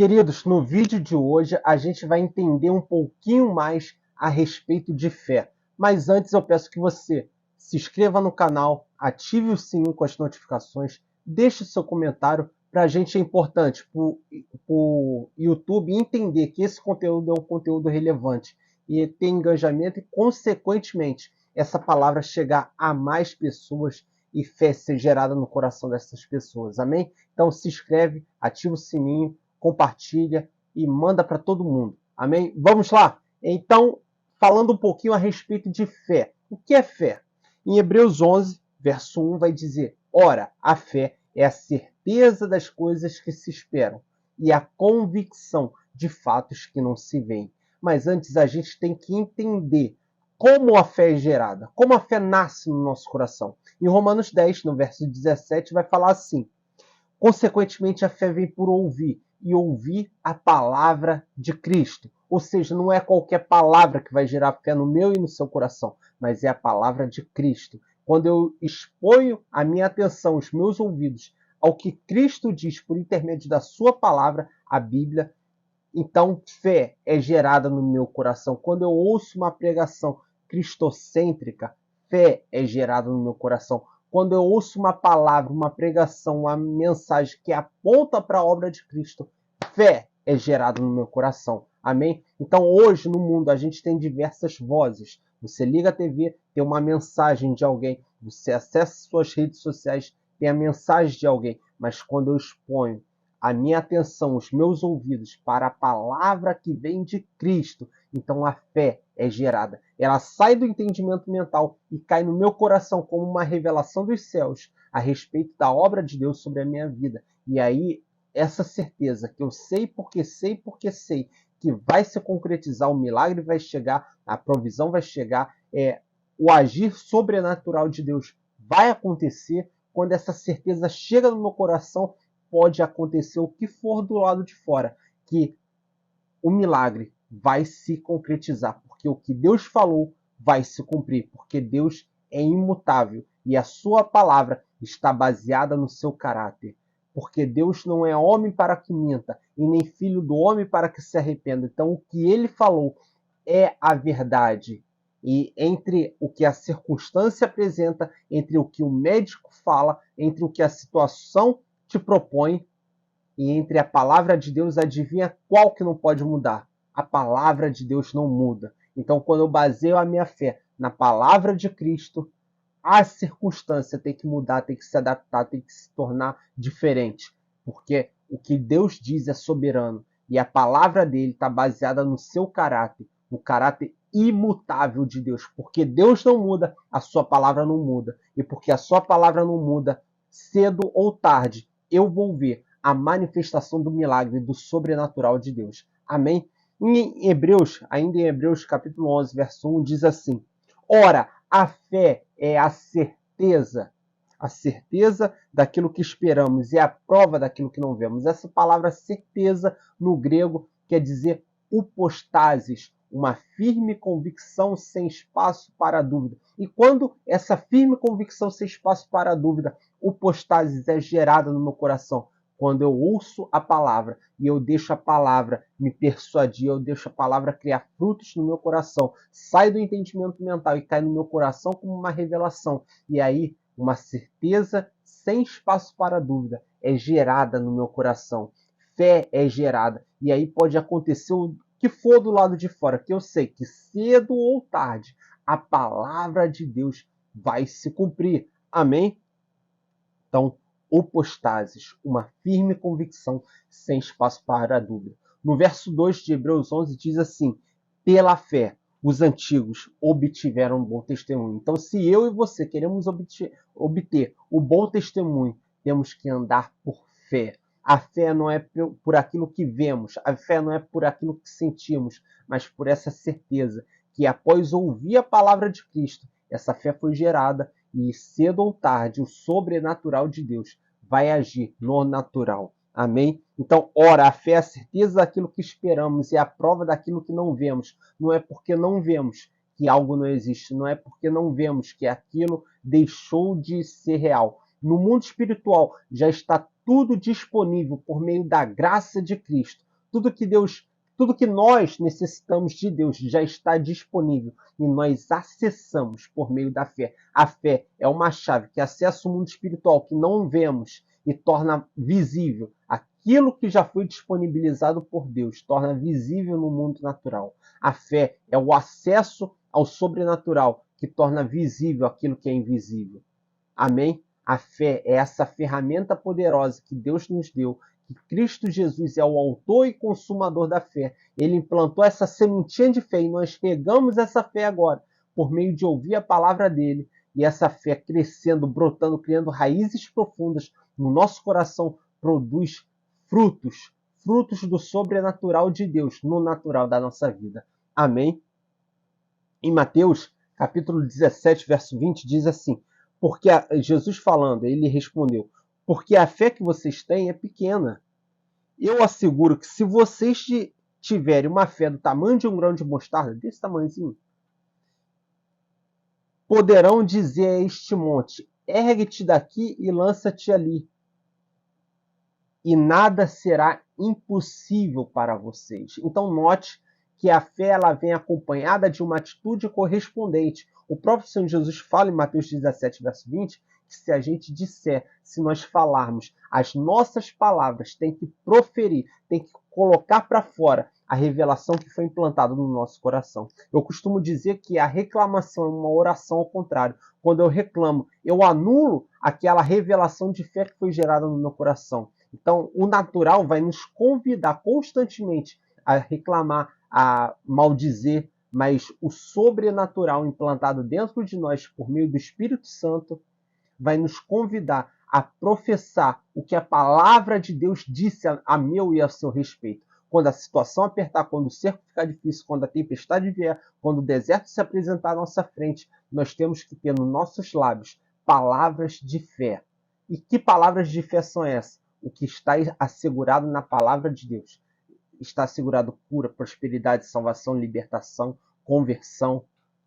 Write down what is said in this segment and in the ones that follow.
Queridos, no vídeo de hoje a gente vai entender um pouquinho mais a respeito de fé. Mas antes eu peço que você se inscreva no canal, ative o sininho com as notificações, deixe o seu comentário. Para a gente é importante para o YouTube entender que esse conteúdo é um conteúdo relevante e ter engajamento e, consequentemente, essa palavra chegar a mais pessoas e fé ser gerada no coração dessas pessoas. Amém? Então se inscreve, ativa o sininho, compartilha e manda para todo mundo. Amém? Vamos lá? Então, falando um pouquinho a respeito de fé. O que é fé? Em Hebreus 11, verso 1, vai dizer: ora, a fé é a certeza das coisas que se esperam e a convicção de fatos que não se veem. Mas antes a gente tem que entender como a fé é gerada, como a fé nasce no nosso coração. Em Romanos 10, no verso 17, vai falar assim: consequentemente, a fé vem por ouvir, e ouvir a palavra de Cristo. Ou seja, não é qualquer palavra que vai gerar fé no meu e no seu coração, mas é a palavra de Cristo. Quando eu exponho a minha atenção, os meus ouvidos, ao que Cristo diz por intermédio da sua palavra, a Bíblia, então fé é gerada no meu coração. Quando eu ouço uma pregação cristocêntrica, fé é gerada no meu coração. Quando eu ouço uma palavra, uma pregação, uma mensagem que aponta para a obra de Cristo, fé é gerada no meu coração. Amém? Então hoje no mundo a gente tem diversas vozes. Você liga a TV, tem uma mensagem de alguém. Você acessa suas redes sociais, tem a mensagem de alguém. Mas quando eu exponho a minha atenção, os meus ouvidos para a palavra que vem de Cristo, então a fé é gerada. Ela sai do entendimento mental e cai no meu coração como uma revelação dos céus a respeito da obra de Deus sobre a minha vida. E aí, essa certeza que eu sei porque sei que vai se concretizar, o milagre vai chegar, a provisão vai chegar, o agir sobrenatural de Deus vai acontecer. Quando essa certeza chega no meu coração, pode acontecer o que for do lado de fora, que o milagre vai se concretizar, porque o que Deus falou vai se cumprir, porque Deus é imutável e a sua palavra está baseada no seu caráter. Porque Deus não é homem para que minta, e nem filho do homem para que se arrependa. Então, o que ele falou é a verdade. E entre o que a circunstância apresenta, entre o que o médico fala, entre o que a situação te propõe, e entre a palavra de Deus, adivinha qual que não pode mudar? A palavra de Deus não muda. Então, quando eu baseio a minha fé na palavra de Cristo, a circunstância tem que mudar, tem que se adaptar, tem que se tornar diferente. Porque o que Deus diz é soberano. E a palavra dele está baseada no seu caráter, no caráter imutável de Deus. Porque Deus não muda, a sua palavra não muda. E porque a sua palavra não muda, cedo ou tarde, eu vou ver a manifestação do milagre, do sobrenatural de Deus. Amém? Em Hebreus, ainda em Hebreus capítulo 11, verso 1, diz assim: ora, a fé é a certeza daquilo que esperamos e a prova daquilo que não vemos. Essa palavra certeza no grego quer dizer upostasis, uma firme convicção sem espaço para dúvida. E quando essa firme convicção sem espaço para dúvida, upostasis, é gerada no meu coração, quando eu ouço a palavra e eu deixo a palavra me persuadir, eu deixo a palavra criar frutos no meu coração, sai do entendimento mental e cai no meu coração como uma revelação. E aí, uma certeza sem espaço para dúvida é gerada no meu coração. Fé é gerada. E aí pode acontecer o que for do lado de fora, que eu sei que cedo ou tarde a palavra de Deus vai se cumprir. Amém? Então, upostasis, uma firme convicção sem espaço para a dúvida. No verso 2 de Hebreus 11 diz assim: pela fé, os antigos obtiveram um bom testemunho. Então, se eu e você queremos obter o bom testemunho, temos que andar por fé. A fé não é por aquilo que vemos, a fé não é por aquilo que sentimos, mas por essa certeza que após ouvir a palavra de Cristo, essa fé foi gerada e cedo ou tarde o sobrenatural de Deus vai agir no natural. Amém? Então, ora, a fé é a certeza daquilo que esperamos e a prova daquilo que não vemos. Não é porque não vemos que algo não existe, não é porque não vemos que aquilo deixou de ser real. No mundo espiritual já está tudo disponível por meio da graça de Cristo. tudo que nós necessitamos de Deus já está disponível e nós acessamos por meio da fé. A fé é uma chave que acessa o mundo espiritual que não vemos e torna visível aquilo que já foi disponibilizado por Deus, torna visível no mundo natural. A fé é o acesso ao sobrenatural que torna visível aquilo que é invisível. Amém? A fé é essa ferramenta poderosa que Deus nos deu, que Cristo Jesus é o autor e consumador da fé. Ele implantou essa sementinha de fé e nós regamos essa fé agora, por meio de ouvir a palavra dele, e essa fé crescendo, brotando, criando raízes profundas no nosso coração, produz frutos do sobrenatural de Deus no natural da nossa vida. Amém? Em Mateus, capítulo 17, verso 20, diz assim, porque Jesus falando, ele respondeu, porque a fé que vocês têm é pequena. Eu asseguro que se vocês tiverem uma fé do tamanho de um grão de mostarda, desse tamanhozinho, poderão dizer a este monte, ergue-te daqui e lança-te ali. E nada será impossível para vocês. Então note que a fé ela vem acompanhada de uma atitude correspondente. O próprio Senhor Jesus fala em Mateus 17, verso 20, que se a gente disser, se nós falarmos, as nossas palavras têm que proferir, tem que colocar para fora a revelação que foi implantada no nosso coração. Eu costumo dizer que a reclamação é uma oração ao contrário. Quando eu reclamo, eu anulo aquela revelação de fé que foi gerada no meu coração. Então, o natural vai nos convidar constantemente a reclamar, a maldizer, mas o sobrenatural implantado dentro de nós por meio do Espírito Santo vai nos convidar a professar o que a palavra de Deus disse a meu e a seu respeito. Quando a situação apertar, quando o cerco ficar difícil, quando a tempestade vier, quando o deserto se apresentar à nossa frente, nós temos que ter nos nossos lábios palavras de fé. E que palavras de fé são essas? O que está assegurado na palavra de Deus. Está assegurado cura, prosperidade, salvação, libertação, conversão.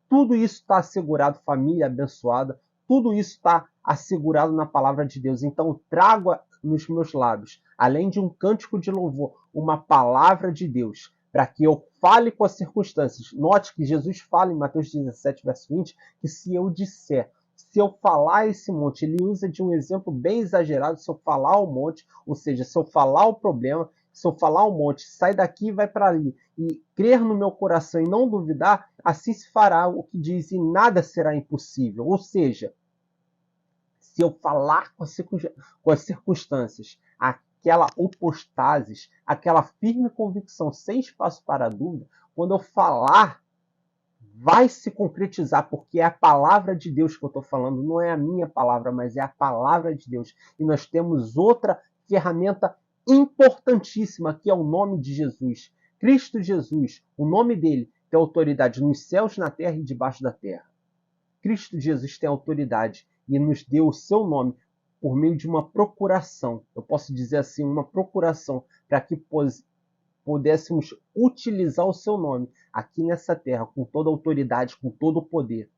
Tudo isso está assegurado, família abençoada. Tudo isso está assegurado na palavra de Deus. Então trago nos meus lábios, além de um cântico de louvor, uma palavra de Deus, para que eu fale com as circunstâncias. Note que Jesus fala em Mateus 17, verso 20, que se eu falar esse monte, ele usa de um exemplo bem exagerado, se eu falar o monte, ou seja, se eu falar o problema, se eu falar o monte, sai daqui e vai para ali, e crer no meu coração e não duvidar, assim se fará o que diz e nada será impossível. Ou seja, se eu falar com as circunstâncias, aquela opostasis, aquela firme convicção, sem espaço para dúvida, quando eu falar, vai se concretizar, porque é a palavra de Deus que eu estou falando, não é a minha palavra, mas é a palavra de Deus. E nós temos outra ferramenta importantíssima, que é o nome de Jesus. Cristo Jesus, o nome dele tem autoridade nos céus, na terra e debaixo da terra. Cristo Jesus tem autoridade e nos deu o seu nome por meio de uma procuração. Eu posso dizer assim, uma procuração para que pudéssemos utilizar o seu nome aqui nessa terra com toda a autoridade, com todo o poder.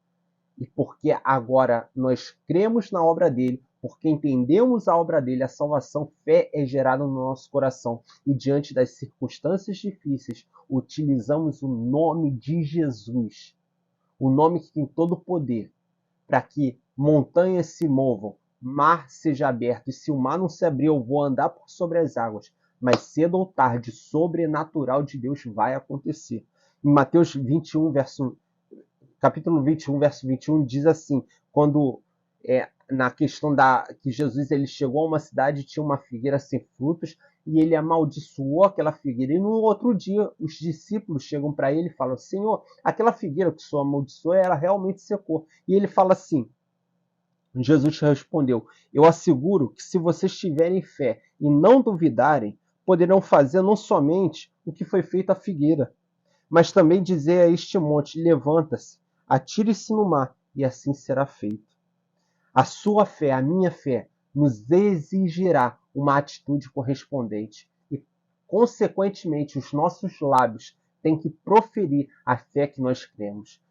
E porque agora nós cremos na obra dele, porque entendemos a obra dele, a salvação, fé é gerada no nosso coração. E diante das circunstâncias difíceis, utilizamos o nome de Jesus, o nome que tem todo o poder, para que montanhas se movam, mar seja aberto, e se o mar não se abrir, eu vou andar por sobre as águas. Mas cedo ou tarde, sobrenatural de Deus vai acontecer. Em Mateus 21, capítulo 21, verso 21, diz assim, quando na questão que Jesus ele chegou a uma cidade e tinha uma figueira sem frutos, e ele amaldiçoou aquela figueira. E no outro dia, os discípulos chegam para ele e falam, Senhor, aquela figueira que o Senhor amaldiçoou, ela realmente secou. E ele fala assim, Jesus respondeu, eu asseguro que se vocês tiverem fé e não duvidarem, poderão fazer não somente o que foi feito à figueira, mas também dizer a este monte, levanta-se, atire-se no mar, e assim será feito. A sua fé, a minha fé, nos exigirá uma atitude correspondente. E, consequentemente, os nossos lábios têm que proferir a fé que nós cremos.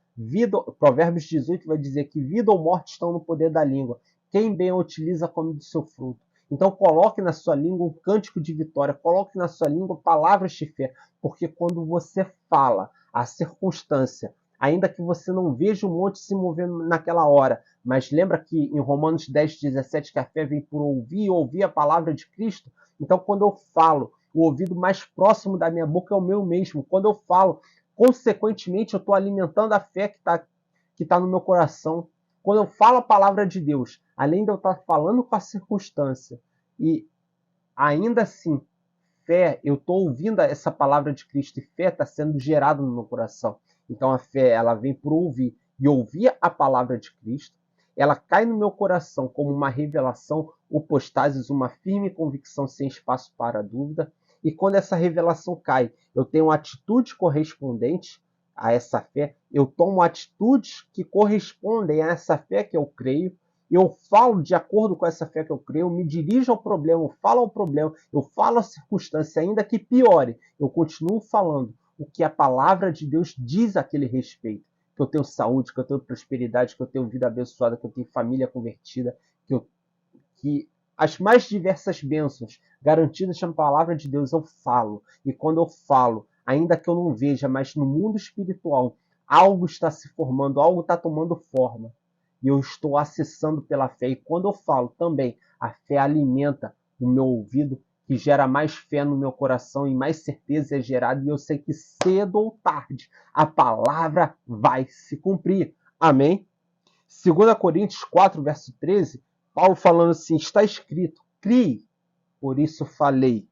Provérbios 18 vai dizer que vida ou morte estão no poder da língua. Quem bem a utiliza come do seu fruto. Então coloque na sua língua um cântico de vitória, coloque na sua língua palavras de fé, porque quando você fala, a circunstância, ainda que você não veja o monte se movendo naquela hora, mas lembra que em Romanos 10:17 que a fé vem por ouvir e ouvir a palavra de Cristo? Então quando eu falo, o ouvido mais próximo da minha boca é o meu mesmo. Quando eu falo, consequentemente eu estou alimentando a fé que tá no meu coração. Quando eu falo a palavra de Deus, além de eu estar falando com a circunstância, e ainda assim, fé, eu estou ouvindo essa palavra de Cristo, e fé está sendo gerada no meu coração. Então a fé, ela vem por ouvir, e ouvir a palavra de Cristo, ela cai no meu coração como uma revelação, opostases, uma firme convicção sem espaço para dúvida, e quando essa revelação cai, eu tenho uma atitude correspondente a essa fé, eu tomo atitudes que correspondem a essa fé que eu creio, eu falo de acordo com essa fé que eu creio, eu me dirijo ao problema, eu falo ao problema, eu falo à circunstância, ainda que piore, eu continuo falando o que a palavra de Deus diz a aquele respeito. Que eu tenho saúde, que eu tenho prosperidade, que eu tenho vida abençoada, que eu tenho família convertida, que as mais diversas bênçãos garantidas na palavra de Deus eu falo. E quando eu falo, ainda que eu não veja, mas no mundo espiritual, algo está se formando, algo está tomando forma. E eu estou acessando pela fé. E quando eu falo também, a fé alimenta o meu ouvido, que gera mais fé no meu coração e mais certeza é gerada. E eu sei que cedo ou tarde a palavra vai se cumprir. Amém? 2 Coríntios 4, verso 13, Paulo falando assim, está escrito, crie, por isso falei.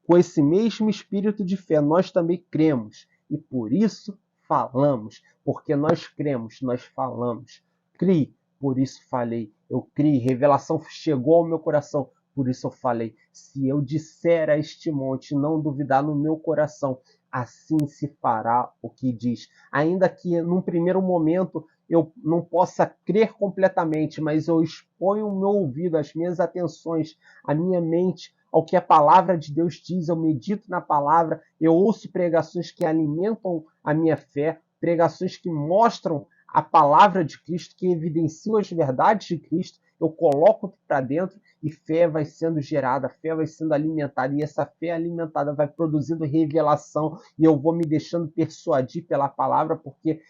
Com esse mesmo espírito de fé, nós também cremos, e por isso falamos. Porque nós cremos, nós falamos. Crie, por isso falei. Eu criei, revelação chegou ao meu coração, por isso eu falei. Se eu disser a este monte, não duvidar no meu coração, assim se fará o que diz. Ainda que num primeiro momento eu não possa crer completamente, mas eu exponho o meu ouvido, as minhas atenções, a minha mente ao que a palavra de Deus diz, eu medito na palavra, eu ouço pregações que alimentam a minha fé, pregações que mostram a palavra de Cristo, que evidenciam as verdades de Cristo, eu coloco para dentro e fé vai sendo gerada, fé vai sendo alimentada, e essa fé alimentada vai produzindo revelação, e eu vou me deixando persuadir pela palavra, porque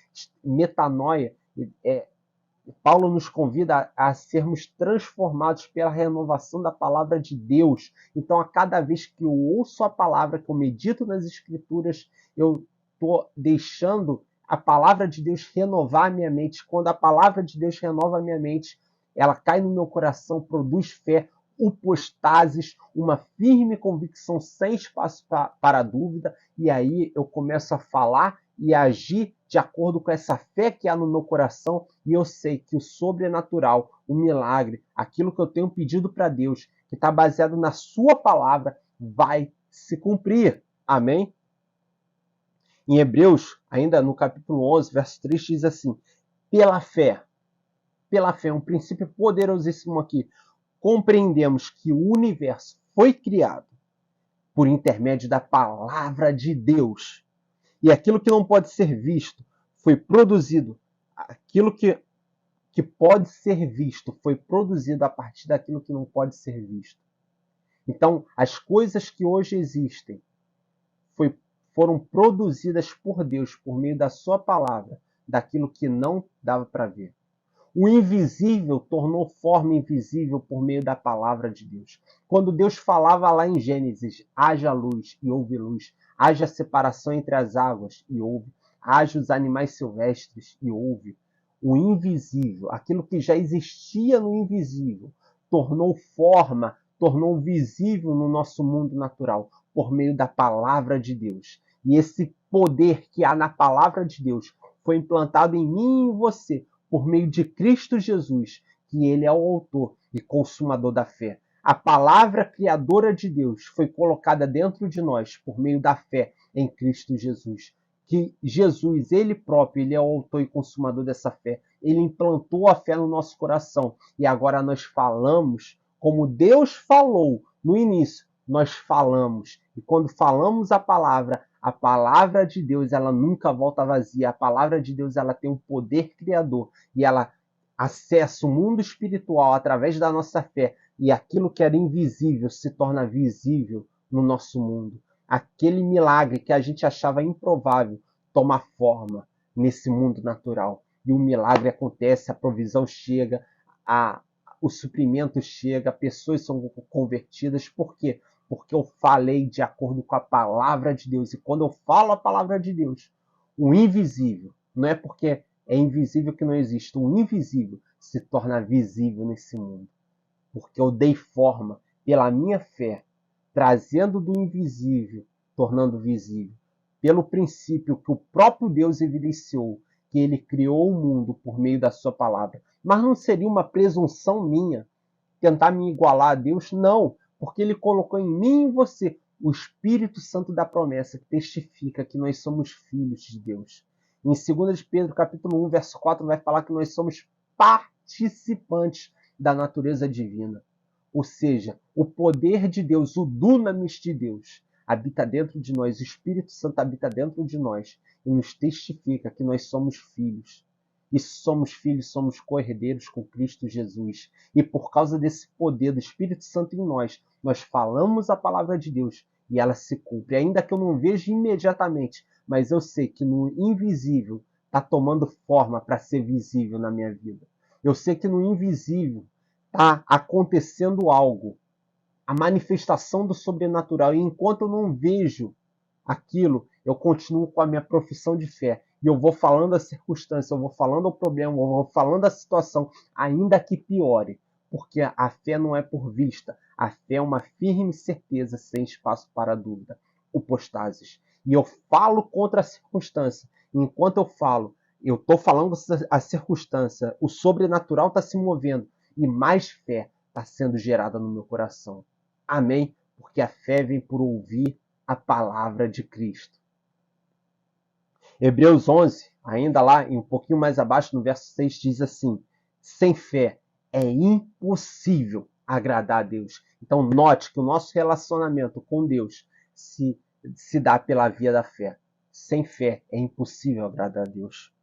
metanoia, Paulo nos convida a sermos transformados pela renovação da palavra de Deus. Então, a cada vez que eu ouço a palavra, que eu medito nas Escrituras, eu estou deixando a palavra de Deus renovar a minha mente. Quando a palavra de Deus renova a minha mente, ela cai no meu coração, produz fé, upostases, uma firme convicção sem espaço para dúvida, e aí eu começo a falar e agir de acordo com essa fé que há no meu coração, e eu sei que o sobrenatural, o milagre, aquilo que eu tenho pedido para Deus, que está baseado na sua palavra, vai se cumprir. Amém? Em Hebreus, ainda no capítulo 11, verso 3, diz assim, pela fé, um princípio poderosíssimo aqui, compreendemos que o universo foi criado por intermédio da palavra de Deus. E aquilo que não pode ser visto foi produzido. Aquilo que pode ser visto foi produzido a partir daquilo que não pode ser visto. Então, as coisas que hoje existem foram produzidas por Deus por meio da sua palavra, daquilo que não dava para ver. O invisível tornou forma invisível por meio da palavra de Deus. Quando Deus falava lá em Gênesis, haja luz e houve luz, haja separação entre as águas e houve, haja os animais silvestres e houve. O invisível, aquilo que já existia no invisível, tornou forma, tornou visível no nosso mundo natural por meio da palavra de Deus. E esse poder que há na palavra de Deus foi implantado em mim e em você por meio de Cristo Jesus, que ele é o autor e consumador da fé. A palavra criadora de Deus foi colocada dentro de nós por meio da fé em Cristo Jesus. Que Jesus, ele próprio, ele é o autor e consumador dessa fé. Ele implantou a fé no nosso coração. E agora nós falamos como Deus falou no início. Nós falamos. E quando falamos a palavra de Deus, ela nunca volta vazia. A palavra de Deus, ela tem um poder criador e ela acessa o mundo espiritual através da nossa fé e aquilo que era invisível se torna visível no nosso mundo. Aquele milagre que a gente achava improvável toma forma nesse mundo natural. E o milagre acontece, a provisão chega, o suprimento chega, pessoas são convertidas. Por quê? Porque eu falei de acordo com a palavra de Deus. E quando eu falo a palavra de Deus, o invisível, não é porque é invisível que não existe, o invisível se torna visível nesse mundo. Porque eu dei forma pela minha fé, trazendo do invisível, tornando visível. Pelo princípio que o próprio Deus evidenciou, que ele criou o mundo por meio da sua palavra. Mas não seria uma presunção minha tentar me igualar a Deus? Não, porque ele colocou em mim e em você o Espírito Santo da promessa, que testifica que nós somos filhos de Deus. Em 2 de Pedro, capítulo 1, verso 4, vai falar que nós somos participantes da natureza divina. Ou seja, o poder de Deus, o dunamis de Deus, habita dentro de nós, o Espírito Santo habita dentro de nós e nos testifica que nós somos filhos. E se somos filhos, somos co-herdeiros com Cristo Jesus. E por causa desse poder do Espírito Santo em nós, nós falamos a palavra de Deus e ela se cumpre. Ainda que eu não veja imediatamente, mas eu sei que no invisível está tomando forma para ser visível na minha vida. Eu sei que no invisível está acontecendo algo, a manifestação do sobrenatural. E enquanto eu não vejo aquilo, eu continuo com a minha profissão de fé. E eu vou falando a circunstância, eu vou falando o problema, eu vou falando a situação, ainda que piore. Porque a fé não é por vista. A fé é uma firme certeza, sem espaço para dúvida. Upostases. E eu falo contra a circunstância. E enquanto eu falo, eu estou falando a circunstância, o sobrenatural está se movendo. E mais fé está sendo gerada no meu coração. Amém? Porque a fé vem por ouvir a palavra de Cristo. Hebreus 11, ainda lá, um pouquinho mais abaixo, no verso 6, diz assim: sem fé é impossível agradar a Deus. Então, note que o nosso relacionamento com Deus se dá pela via da fé. Sem fé é impossível agradar a Deus.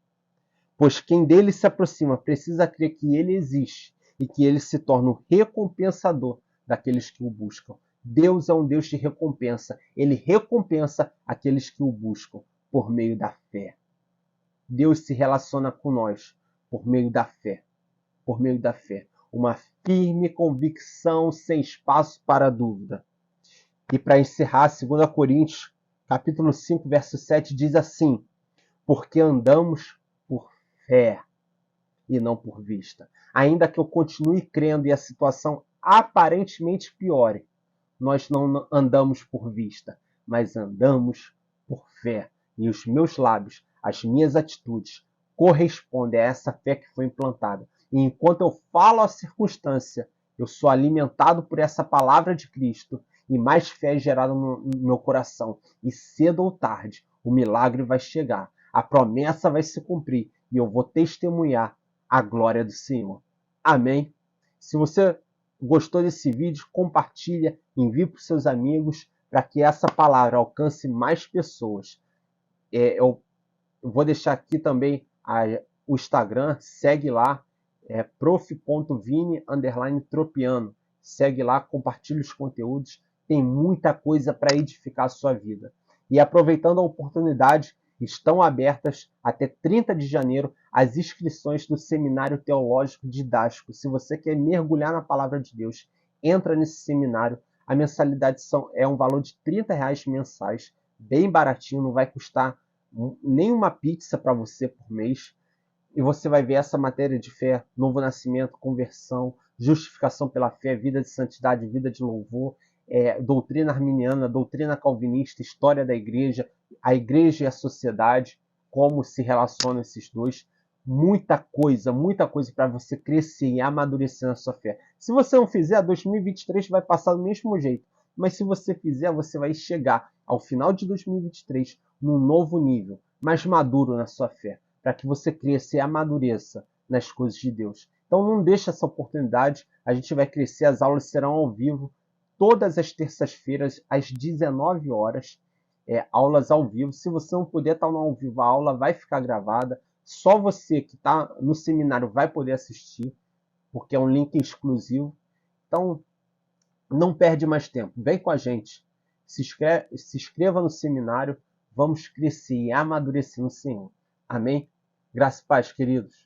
Pois quem dele se aproxima precisa crer que ele existe e que ele se torna o recompensador daqueles que o buscam. Deus é um Deus de recompensa. Ele recompensa aqueles que o buscam por meio da fé. Deus se relaciona com nós por meio da fé. Por meio da fé. Uma firme convicção sem espaço para dúvida. E para encerrar, 2 Coríntios, capítulo 5, verso 7, diz assim: porque andamos por fé e não por vista. Ainda que eu continue crendo e a situação aparentemente piore, nós não andamos por vista, mas andamos por fé. E os meus lábios, as minhas atitudes, correspondem a essa fé que foi implantada. E enquanto eu falo a circunstância, eu sou alimentado por essa palavra de Cristo e mais fé é gerada no meu coração. E cedo ou tarde, o milagre vai chegar, a promessa vai se cumprir e eu vou testemunhar a glória do Senhor. Amém? Se você gostou desse vídeo, compartilha, envie para os seus amigos para que essa palavra alcance mais pessoas. Eu vou deixar aqui também o Instagram, segue lá, prof.vini_tropiano. Segue lá, compartilha os conteúdos, tem muita coisa para edificar a sua vida. E aproveitando a oportunidade, estão abertas até 30 de janeiro as inscrições do Seminário Teológico Didático. Se você quer mergulhar na Palavra de Deus, entra nesse seminário. A mensalidade é um valor de R$ 30 mensais, bem baratinho, não vai custar nem uma pizza para você por mês. E você vai ver essa matéria de fé, novo nascimento, conversão, justificação pela fé, vida de santidade, vida de louvor, doutrina arminiana, doutrina calvinista, história da igreja, a igreja e a sociedade, como se relacionam esses dois. Muita coisa para você crescer e amadurecer na sua fé. Se você não fizer, 2023 vai passar do mesmo jeito. Mas se você fizer, você vai chegar ao final de 2023 num novo nível, mais maduro na sua fé, para que você cresça e amadureça nas coisas de Deus. Então não deixe essa oportunidade, a gente vai crescer, as aulas serão ao vivo, todas as terças-feiras, às 19 horas, aulas ao vivo. Se você não puder estar no ao vivo, a aula vai ficar gravada, só você que está no seminário vai poder assistir, porque é um link exclusivo. Então, não perde mais tempo. Vem com a gente. Se inscreva no seminário. Vamos crescer e amadurecer no Senhor. Amém? Graça e paz, queridos.